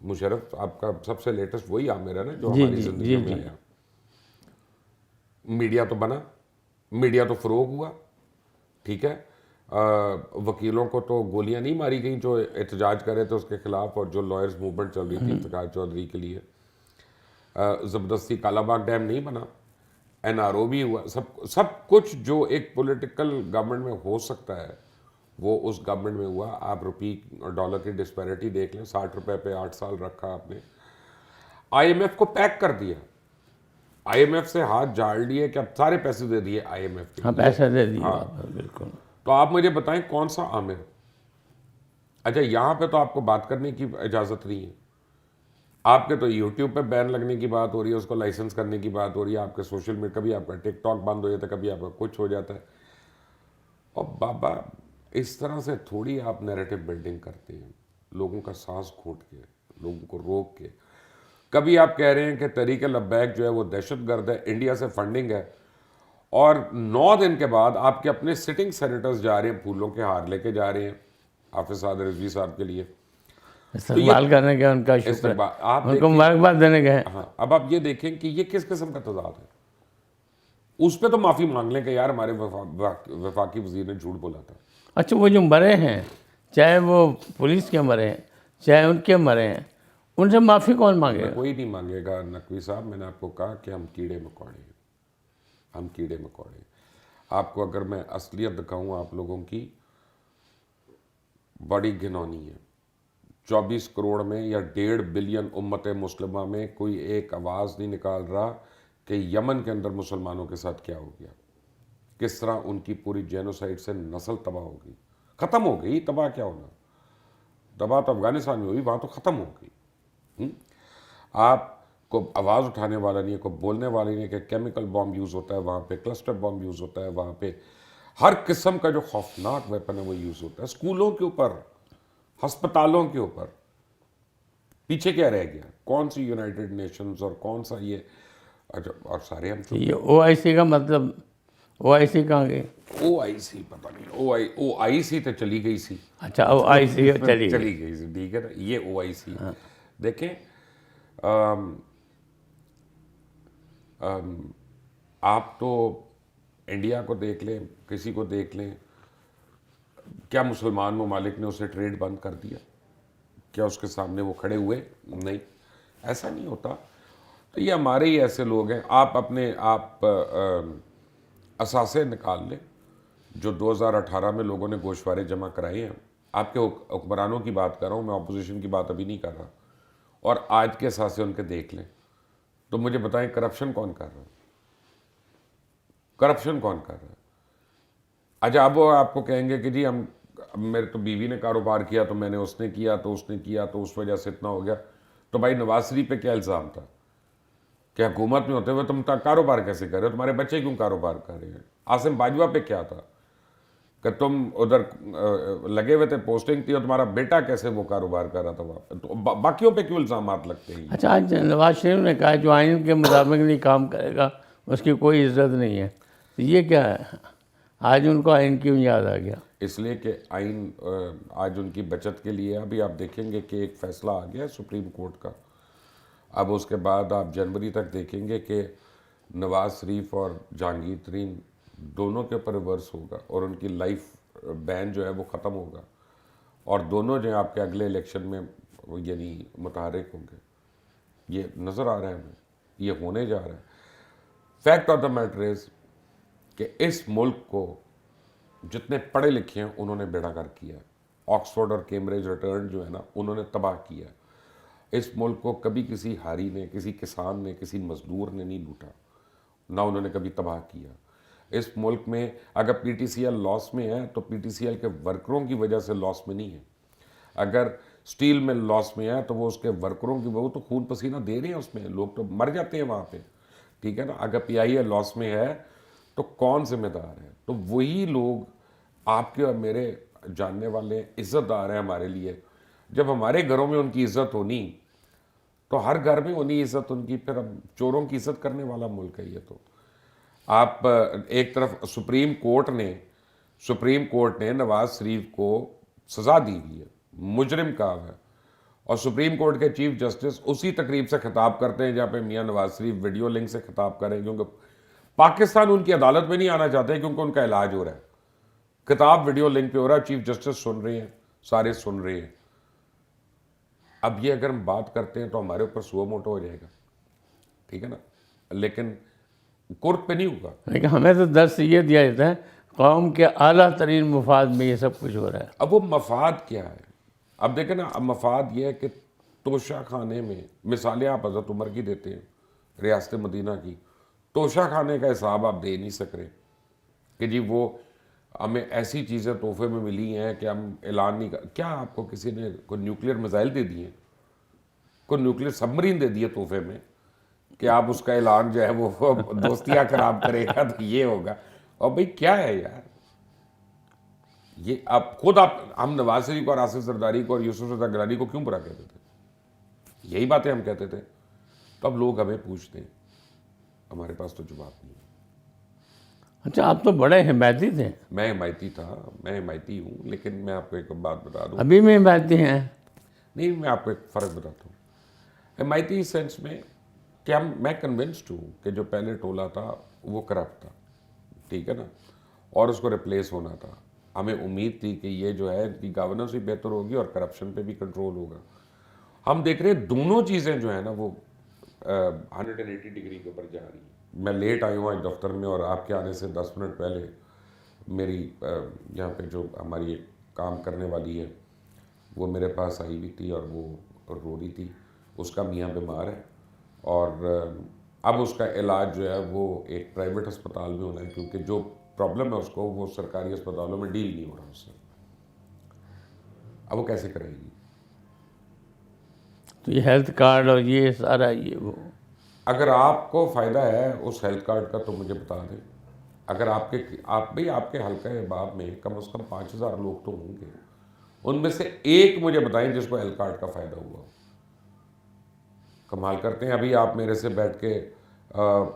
مشرف آپ کا سب سے لیٹسٹ وہی عامر ہے نا جو ہماری زندگی میں آیا. میڈیا تو بنا, میڈیا تو فروغ ہوا, ٹھیک ہے, وکیلوں کو تو گولیاں نہیں ماری گئیں جو احتجاج کرے تھے اس کے خلاف, اور جو لائرز موومنٹ چل رہی تھی افتخار چودھری کے لیے, زبردستی کالا باغ ڈیم نہیں بنا, این آر او بھی ہوا, سب کچھ جو ایک پولیٹیکل گورنمنٹ میں ہو سکتا ہے وہ اس گورنمنٹ میں ہوا. آپ روپی اور ڈالر کی ڈسپیرٹی دیکھ لیں, 60 روپے پہ 8 سال رکھا آپ نے, آئی ایم ایف کو پیک کر دیا, آئی ایم ایف سے ہاتھ جھاڑ لیے کہ اب سارے پیسے دے دیے آئی ایم ایف کے. ہاں پیسہ دے دیا بالکل. تو آپ مجھے بتائیں کون سا عامر. اچھا یہاں پہ تو آپ کو بات کرنے کی اجازت نہیں ہے, آپ کے تو یوٹیوب پہ بین لگنے کی بات ہو رہی ہے, اس کو لائسنس کرنے کی بات ہو رہی ہے, آپ کے سوشل میڈیا, کبھی آپ کا ٹک ٹاک بند ہو جاتا ہے, کبھی آپ کا کچھ ہو جاتا ہے. اور بابا اس طرح سے تھوڑی آپ نیریٹو بلڈنگ کرتے ہیں, لوگوں کا سانس گھونٹ کے, لوگوں کو روک کے. کبھی آپ کہہ رہے ہیں کہ تحریک لبیک جو ہے وہ دہشت گرد ہے, انڈیا سے فنڈنگ ہے, اور 9 دن کے بعد آپ کے اپنے سٹنگ سینیٹرز جا رہے ہیں پھولوں کے ہار لے کے جا رہے ہیں حافظ سعد رضوی صاحب کے لیے استقبال کرنے گئے, ان کا شکر ہے, ان کو مبارکباد دینے گئے. ہاں اب آپ یہ دیکھیں کہ یہ کس قسم کا تضاد ہے. اس پہ تو معافی مانگ لیں کہ یار ہمارے وفاقی وزیر نے جھوٹ بولا تھا. اچھا وہ جو مرے ہیں, چاہے وہ پولیس کے مرے ہیں چاہے ان کے مرے ہیں, ان سے معافی کون مانگے گا؟ کوئی نہیں مانگے گا نقوی صاحب. میں نے آپ کو کہا کہ ہم کیڑے مکوڑے ہیں, ہم کیڑے مکوڑے. آپ کو اگر میں اصلیت دکھاؤں آپ لوگوں کی, بڑی گھنونی ہے. 24 کروڑ میں یا 1.5 بلین امت مسلمہ میں کوئی ایک آواز نہیں نکال رہا کہ یمن کے اندر مسلمانوں کے ساتھ کیا ہو گیا, کس طرح ان کی پوری جینوسائڈ سے نسل تباہ ہو گئی, ختم ہو گئی. تباہ کیا ہونا, تباہ تو افغانستان میں ہوئی, وہاں تو ختم ہو گئی. آپ کو آواز اٹھانے والا نہیں ہے, کوئی بولنے والا نہیں ہے کہ کیمیکل بام یوز ہوتا ہے وہاں پہ, کلسٹر بام یوز ہوتا ہے وہاں پہ, ہر قسم کا جو خوفناک ویپن ہے وہ یوز ہوتا ہے اسکولوں کے اوپر, ہسپتالوں کے اوپر. پیچھے کیا رہ گیا, کون سی یونائٹڈ نیشنز اور کون سا یہ, اور سارے ہم یہ او آئی سی کا مطلب, او آئی سی کہاں گئی؟ او آئی سی پتہ نہیں, او آئی سی تو چلی گئی سی. اچھا او آئی سی چلی گئی سی, ٹھیک ہے نا. یہ او آئی سی دیکھیں, آپ تو انڈیا کو دیکھ لیں, کسی کو دیکھ لیں, کیا مسلمان ممالک نے اسے ٹریڈ بند کر دیا؟ کیا اس کے سامنے وہ کھڑے ہوئے؟ نہیں, ایسا نہیں ہوتا. تو یہ ہمارے ہی ایسے لوگ ہیں. آپ اپنے اثاثے نکال لیں جو 2018 میں لوگوں نے گوشوارے جمع کرائے ہیں. آپ کے حکمرانوں کی بات کر رہا ہوں میں, اپوزیشن کی بات ابھی نہیں کر رہا. اور آج کے اثاثے ان کے دیکھ لیں, تو مجھے بتائیں کرپشن کون کر رہا ہے, کرپشن کون کر رہا ہے؟ اچھا اب وہ آپ کو کہیں گے کہ جی ہم, میرے تو بیوی نے کاروبار کیا تو میں نے, اس نے کیا تو اس نے کیا تو اس وجہ سے اتنا ہو گیا. تو بھائی نواز شریف پہ کیا الزام تھا کہ حکومت میں ہوتے ہوئے تم کاروبار کیسے کر رہے ہو, تمہارے بچے کیوں کاروبار کر رہے ہیں؟ عاصم باجوہ پہ کیا تھا کہ تم ادھر لگے ہوئے تھے, پوسٹنگ تھی, اور تمہارا بیٹا کیسے وہ کاروبار کر رہا تھا وہاں پہ؟ تو باقیوں پہ کیوں الزامات لگتے ہیں؟ اچھا آج نواز شریف نے کہا جو آئین کے مطابق نہیں کام کرے گا اس کی کوئی عزت نہیں ہے. یہ کیا ہے, آج ان کو آئین کیوں یاد آ گیا؟ اس لیے کہ آئین آج ان کی بچت کے لیے. ابھی آپ دیکھیں گے کہ ایک فیصلہ آ گیا ہے سپریم کورٹ کا, اب اس کے بعد آپ جنوری تک دیکھیں گے کہ نواز شریف اور جہانگیر ترین دونوں کے اوپر ریورس ہوگا, اور ان کی لائف بین جو ہے وہ ختم ہوگا, اور دونوں جو ہیں آپ کے اگلے الیکشن میں یعنی متحرک ہوں گے. یہ نظر آ رہا ہے ہمیں, یہ ہونے جا رہا ہے. Fact of the matter is کہ اس ملک کو جتنے پڑھے لکھے ہیں انہوں نے بیڑا گرک کیا ہے. آکسفورڈ اور کیمبرج ریٹرن جو ہے نا, انہوں نے تباہ کیا ہے. اس ملک کو کبھی کسی ہاری نے, کسی کسان نے, کسی مزدور نے نہیں لوٹا, نہ انہوں نے کبھی تباہ کیا. اس ملک میں اگر پی ٹی سی ایل لاس میں ہے تو پی ٹی سی ایل کے ورکروں کی وجہ سے لاس میں نہیں ہے. اگر سٹیل میں لاس میں ہے تو وہ اس کے ورکروں کی, وہ تو خون پسینہ دے رہے ہیں اس میں, لوگ تو مر جاتے ہیں وہاں پہ, ٹھیک ہے نا. اگر پی آئی اے لاس میں ہے تو کون ذمہ دار ہے؟ تو وہی لوگ آپ کے اور میرے جاننے والے عزت دار ہیں ہمارے لیے. جب ہمارے گھروں میں ان کی عزت ہونی تو ہر گھر میں ہونی عزت ان کی. پھر ہم چوروں کی عزت کرنے والا ملک ہے یہ. تو آپ ایک طرف سپریم کورٹ نے نواز شریف کو سزا دی ہوئی ہے, مجرم کہا ہے, اور سپریم کورٹ کے چیف جسٹس اسی تقریب سے خطاب کرتے ہیں جہاں پہ میاں نواز شریف ویڈیو لنک سے خطاب کریں، کیونکہ پاکستان ان کی عدالت میں نہیں آنا چاہتے کیونکہ ان کا علاج ہو رہا ہے، خطاب ویڈیو لنک پہ ہو رہا ہے، چیف جسٹس سن رہے ہیں، سارے سن رہے ہیں۔ اب یہ اگر ہم بات کرتے ہیں تو ہمارے اوپر سو موٹو ہو جائے گا، ٹھیک ہے نا، لیکن کورٹ پہ نہیں ہوگا۔ لیکن ہمیں تو درس یہ دیا جاتا ہے قوم کے اعلیٰ ترین مفاد میں یہ سب کچھ ہو رہا ہے۔ اب وہ مفاد کیا ہے؟ اب دیکھیں نا، اب مفاد یہ ہے کہ توشہ خانے میں، مثالیں آپ حضرت عمر کی دیتے ہیں، ریاست مدینہ کی، توشہ خانے کا حساب آپ دے نہیں سک رہے کہ جی وہ ہمیں ایسی چیزیں تحفے میں ملی ہیں کہ ہم اعلان نہیں کیا آپ کو کسی نے کوئی نیوکلیر میزائل دے دیے، کوئی نیوکلیر سبمرین دے دیے تحفے میں کہ آپ اس کا اعلان جو ہے وہ دوستیاں خراب کرے گا تو یہ ہوگا؟ اور بھئی کیا ہے یار یہ؟ آپ خود ہم نواز شریف کو اور آصف زرداری کو اور یوسف رضا گیلانی کو کیوں برا کہتے تھے؟ یہی باتیں ہم کہتے تھے۔ تو اب لوگ ہمیں پوچھتے ہیں، ہمارے پاس تو جواب نہیں ہے۔ اچھا، آپ تو بڑے حمایتی تھے۔ میں حمایتی تھا، میں حمایتی ہوں، لیکن میں آپ کو ایک بات بتا دوں، ابھی میں حمایتی ہیں؟ نہیں، میں آپ کو ایک فرق بتاتا ہوں۔ حمایتی اس سینس میں کہ میں کنونسڈ ہوں کہ جو پہلے ٹولہ تھا وہ کرپٹ تھا، ٹھیک ہے نا، اور اس کو ریپلیس ہونا تھا۔ ہمیں امید تھی کہ یہ جو ہے ان کی گورننس بھی بہتر ہوگی اور کرپشن پہ بھی کنٹرول ہوگا۔ ہم دیکھ رہے ہیں دونوں چیزیں جو ہیں نا وہ 180 ڈگری کے اوپر جا رہی ہیں۔ میں لیٹ آئی ہوں آج دفتر میں، اور آپ کے آنے سے 10 منٹ پہلے میری یہاں پہ جو ہماری ایک کام کرنے والی ہے وہ میرے پاس آئی ہوئی تھی اور وہ رو رہی تھی، اس کا میاں بیمار ہے اور اب اس کا علاج جو ہے وہ ایک پرائیویٹ ہسپتال میں ہونا ہے، کیونکہ جو پرابلم ہے اس کو وہ سرکاری ہسپتالوں میں ڈیل نہیں ہو رہا اس سے۔ اب وہ کیسے کرے گی؟ تو یہ ہیلتھ کارڈ اور یہ سارا یہ وہ، اگر آپ کو فائدہ ہے اس ہیلتھ کارڈ کا تو مجھے بتا دیں۔ اگر آپ کے حلقہ احباب میں کم از کم 5000 لوگ تو ہوں گے، ان میں سے ایک مجھے بتائیں جس کو ہیلتھ کارڈ کا فائدہ ہوا۔ کمال کرتے ہیں، ابھی آپ میرے سے بیٹھ کے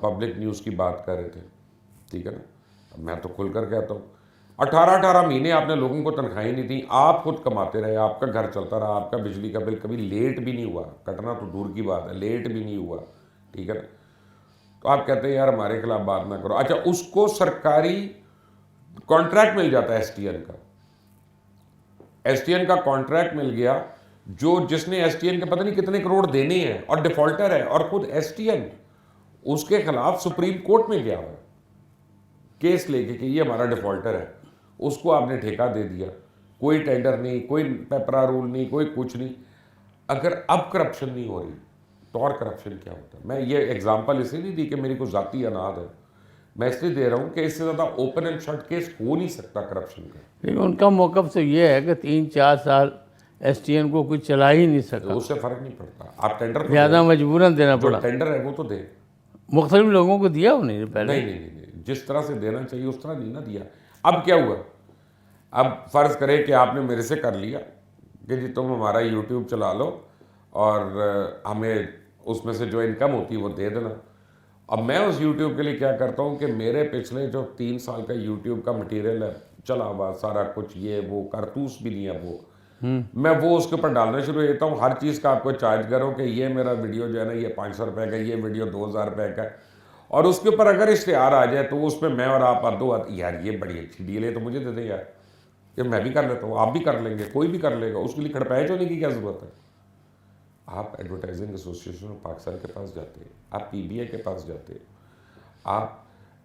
پبلک نیوز کی بات کر رہے تھے، ٹھیک ہے نا، میں تو کھل کر کہتا ہوں 18 مہینے آپ نے لوگوں کو تنخواہیں نہیں دیں، آپ خود کماتے رہے، آپ کا گھر چلتا رہا، آپ کا بجلی کا بل کبھی لیٹ بھی نہیں ہوا، کٹنا تو دور کی بات ہے، لیٹ بھی نہیں ہوا، ٹھیک ہے نا، تو آپ کہتے ہیں یار ہمارے خلاف بات نہ کرو۔ اچھا، اس کو سرکاری کانٹریکٹ مل جاتا ہے ایس ٹی این کا کانٹریکٹ مل گیا، جس نے ایس ٹی این کے پتہ نہیں کتنے کروڑ دینے ہیں اور ڈیفالٹر ہے، اور خود ایس ٹی این اس کے خلاف سپریم کورٹ میں گیا ہوا کیس لے کے کہ یہ ہمارا ڈیفالٹر ہے، اس کو آپ نے ٹھیکہ دے دیا، کوئی ٹینڈر نہیں، کوئی پیپرا رول نہیں، کوئی کچھ نہیں۔ اگر اب کرپشن نہیں ہو رہی تو اور کرپشن کیا ہوتا ہے؟ میں یہ ایگزامپل اس لیے نہیں دی کہ میری کوئی ذاتی اناد ہے، میں اس لیے دے رہا ہوں کہ اس سے زیادہ اوپن اینڈ شٹ کیس ہو نہیں سکتا کرپشن کا۔ لیکن ان کا موقف تو یہ ہے کہ 3-4 سال ایس ٹی این کو کچھ چلا ہی نہیں سکا، اس سے فرق نہیں پڑتا، آپ ٹینڈر تو زیادہ مجبوراً دینا جو پڑا، ٹینڈر ہے وہ تو دے۔ مختلف لوگوں کو دیا انہیں نے پہلے۔ نہیں، جس طرح سے دینا چاہیے اس طرح نہیں نہ دیا۔ اب کیا ہوا؟ اب فرض کرے کہ آپ نے میرے سے کر لیا کہ جی تم ہمارا یوٹیوب چلا لو اور ہمیں اس میں سے جو انکم ہوتی ہے وہ دے دینا۔ اب میں اس یوٹیوب کے لیے کیا کرتا ہوں کہ میرے پچھلے جو 3 سال کا یوٹیوب کا مٹیریل ہے چلا ہوا سارا کچھ، یہ وہ کارتوس بھی نہیں ہے وہ، میں وہ اس کے اوپر ڈالنا شروع دیتا ہوں، ہر چیز کا آپ کو چارج کرو کہ یہ میرا ویڈیو جو ہے نا یہ 500 روپے کا، یہ ویڈیو 2000 روپے کا، اور اس کے اوپر اگر اشتہار آ جائے تو اس پہ میں اور آپ دو یار یہ بڑی اچھی ڈیل ہے تو مجھے دے دیں یار، کہ میں بھی کر لیتا ہوں، آپ بھی کر لیں گے، کوئی بھی کر لے گا، اس کے لیے کھڑپیچ ہونے کی کیا ضرورت ہے؟ آپ ایڈورٹائزنگ ایسوسیشن آف پاکستان کے پاس جاتے ہیں، آپ پی بی اے کے پاس جاتے ہیں، آپ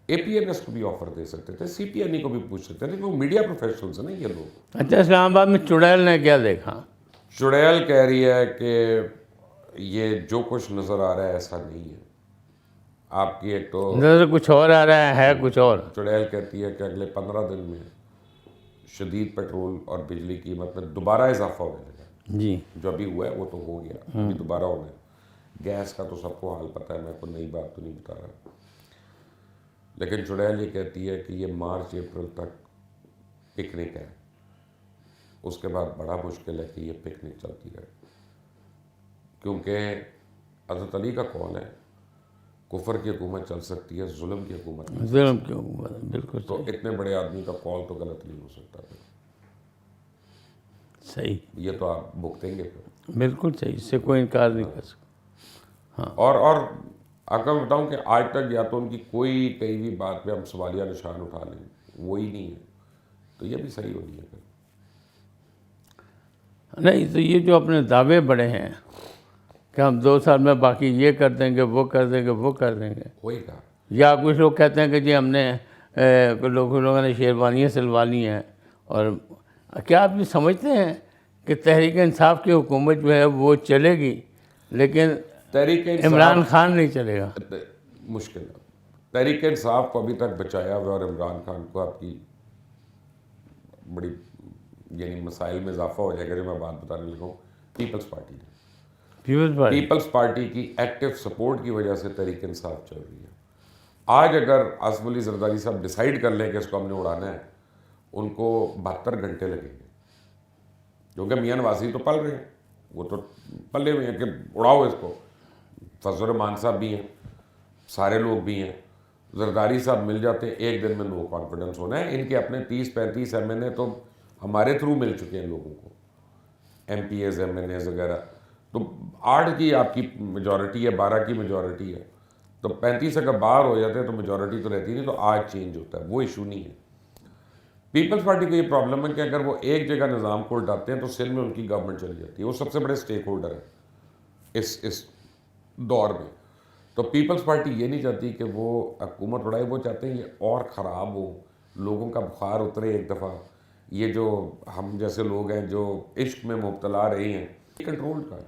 اے پی این ایس کو بھی آفر دے سکتے تھے، سی پی این ای کو بھی پوچھ سکتے تھے، وہ میڈیا پروفیشنلز ہیں نا یہ لوگ۔ اچھا، اسلام آباد میں چڑیل نے کیا دیکھا؟ چڑیل کہہ رہی ہے کہ یہ جو کچھ نظر آ رہا ہے ایسا نہیں ہے۔ آپ کی ایک تو نظر کچھ اور آ رہا ہے کچھ اور۔ چڑیل کہتی ہے کہ اگلے 15 دن میں شدید پیٹرول اور بجلی قیمت میں دوبارہ اضافہ ہونے لگا۔ جی، جو ابھی ہوا ہے وہ تو ہو گیا، ابھی دوبارہ ہونا ہے۔ گیس کا تو سب کو حال پتہ ہے، میں کوئی نئی بات تو نہیں بتا رہا، لیکن چڑیل یہ کہتی ہے کہ یہ مارچ اپریل تک پکنک ہے، اس کے بعد بڑا مشکل ہے کہ یہ پکنک چلتی رہے، کیونکہ حضرت علی کا قول ہے کفر کی حکومت چل سکتی ہے، ظلم کی حکومت نہیں۔ ظلم کی حکومت، بالکل تو اتنے بڑے آدمی کا قول تو غلط نہیں ہو سکتا۔ صحیح، یہ تو آپ بھگتیں گے پھر۔ بالکل صحیح، اس سے کوئی انکار نہیں کر سکتا۔ اور آپ کو بتاؤں کہ آج تک یا تو ان کی کوئی کئی بھی بات پہ ہم سوالیہ نشان اٹھا لیں وہی نہیں ہے، تو یہ بھی صحیح ہونی ہے پھر۔ نہیں تو یہ جو اپنے دعوے بڑے ہیں کہ ہم 2 سال میں باقی یہ کر دیں گے، وہ کر دیں گے، وہ کر دیں گے، وہی کہا یا کچھ لوگ کہتے ہیں کہ جی ہم نے لوگوں نے شیروانیاں سلوانی ہیں، اور کیا آپ یہ سمجھتے ہیں کہ تحریک انصاف کی حکومت جو ہے وہ چلے گی لیکن تحریک عمران خان نہیں چلے گا؟ مشکل ہے۔ تحریک انصاف کو ابھی تک بچایا ہوا، اور عمران خان کو آپ کی بڑی یعنی مسائل میں اضافہ ہو جائے گا جو میں بات بتانے لگا ہوں۔ پیپلز پارٹی نے، پیپلز پارٹی کی ایکٹیو سپورٹ کی وجہ سے تحریک انصاف چل رہی ہے۔ آج اگر آصف علی زرداری صاحب ڈیسائیڈ کر لیں کہ اس کو ہم نے اڑانا ہے، ان کو 72 گھنٹے لگیں گے، کیونکہ میاں نوازی تو پل رہے ہیں، وہ تو پلے ہوئے ہیں کہ اڑاؤ اس کو۔ فضل الرحمان صاحب بھی ہیں، سارے لوگ بھی ہیں، زرداری صاحب مل جاتے ہیں، ایک دن میں نو کانفیڈنس ہونا ہے۔ ان کے اپنے 30-35 ایم این اے تو ہمارے تھرو مل چکے ہیں لوگوں کو، MPs, MNAs وغیرہ۔ تو 8 کی آپ کی میجورٹی ہے، 12 کی میجورٹی ہے، تو 35 اگر باہر ہو جاتے ہیں تو میجورٹی تو رہتی نہیں، تو آج چینج ہوتا ہے، وہ ایشو نہیں ہے۔ پیپلز پارٹی کو یہ پرابلم ہے کہ اگر وہ ایک جگہ نظام کو الٹاتے ہیں تو سندھ میں ان کی گورنمنٹ چلی جاتی ہے، وہ سب سے بڑے سٹیک ہولڈر ہیں اس دور میں۔ تو پیپلز پارٹی یہ نہیں چاہتی کہ وہ حکومت اڑائے، وہ چاہتے ہیں یہ اور خراب ہو، لوگوں کا بخار اترے ایک دفعہ۔ یہ جو ہم جیسے لوگ ہیں جو عشق میں مبتلا رہے ہیں، یہ کنٹرول کا ہے،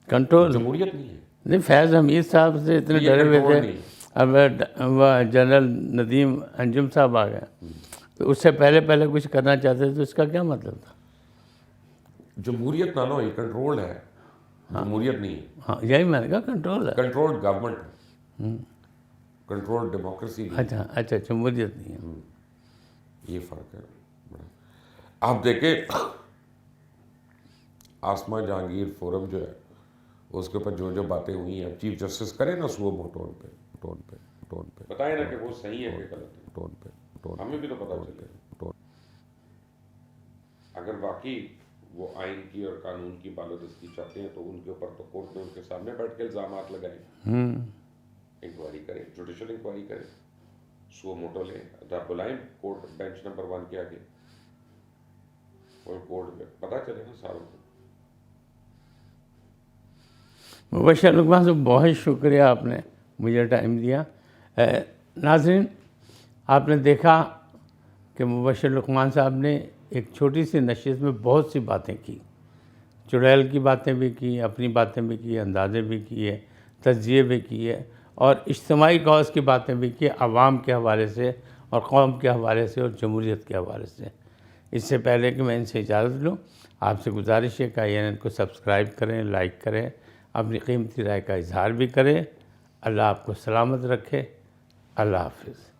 کنٹرول جمہوریت نہیں ہے۔ نہیں، فیض حمید صاحب سے اتنے یہ ڈرے ہوئے کنٹرول تھے، نہیں۔ اب وہ جنرل ندیم انجم صاحب آ گئے، تو اس سے پہلے کچھ کرنا چاہتے تھے، تو اس کا کیا مطلب تھا؟ جمہوریت نہ یہ کنٹرول ہے، جمہوریت نہیں ہے۔ ہاں یہی میں نے کہا کنٹرول ہے۔ کنٹرول گورنمنٹ ہے، کنٹرول ڈیموکریسی نہیں ہے۔ اچھا جمہوریت نہیں ہے۔ یہ فرق ہے بڑا۔ آپ دیکھیں آسما جہانگیر فورم جو ہے اس کے اوپر جو باتیں ہوئی ہیں، چیف جسٹس کرے نا سو موٹون پہ بتائیں نا کہ وہ صحیح ہے کہ غلط ہے، ہمیں بھی تو پتہ چلے۔ اگر واقعی وہ آئین کی اور قانون کی بالادستی چاہتے ہیں تو ان کے اوپر تو کورٹ میں ان کے سامنے بیٹھ کے الزامات لگائیں، انکوائری کریں، جوڈیشل انکوائری کریں، سو موٹو لیں، بلائیں کورٹ بینچ نمبر 1 کے آگے، اور کورٹ میں پتہ چلے نا ساروں کو۔ مبشر لقمان صاحب بہت شکریہ، آپ نے مجھے ٹائم دیا۔ ناظرین، آپ نے دیکھا کہ مبشر لقمان صاحب نے ایک چھوٹی سی نشست میں بہت سی باتیں کی، چڑیل کی باتیں بھی کی، اپنی باتیں بھی کی، اندازے بھی کیے، تجزیے بھی کیے، اور اجتماعی کاز کی باتیں بھی کی، عوام کے حوالے سے اور قوم کے حوالے سے اور جمہوریت کے حوالے سے۔ اس سے پہلے کہ میں ان سے اجازت لوں، آپ سے گزارش ہے کہ INN کو سبسکرائب کریں، لائک کریں، اپنی قیمتی رائے کا اظہار بھی کریں۔ اللہ آپ کو سلامت رکھے۔ اللہ حافظ۔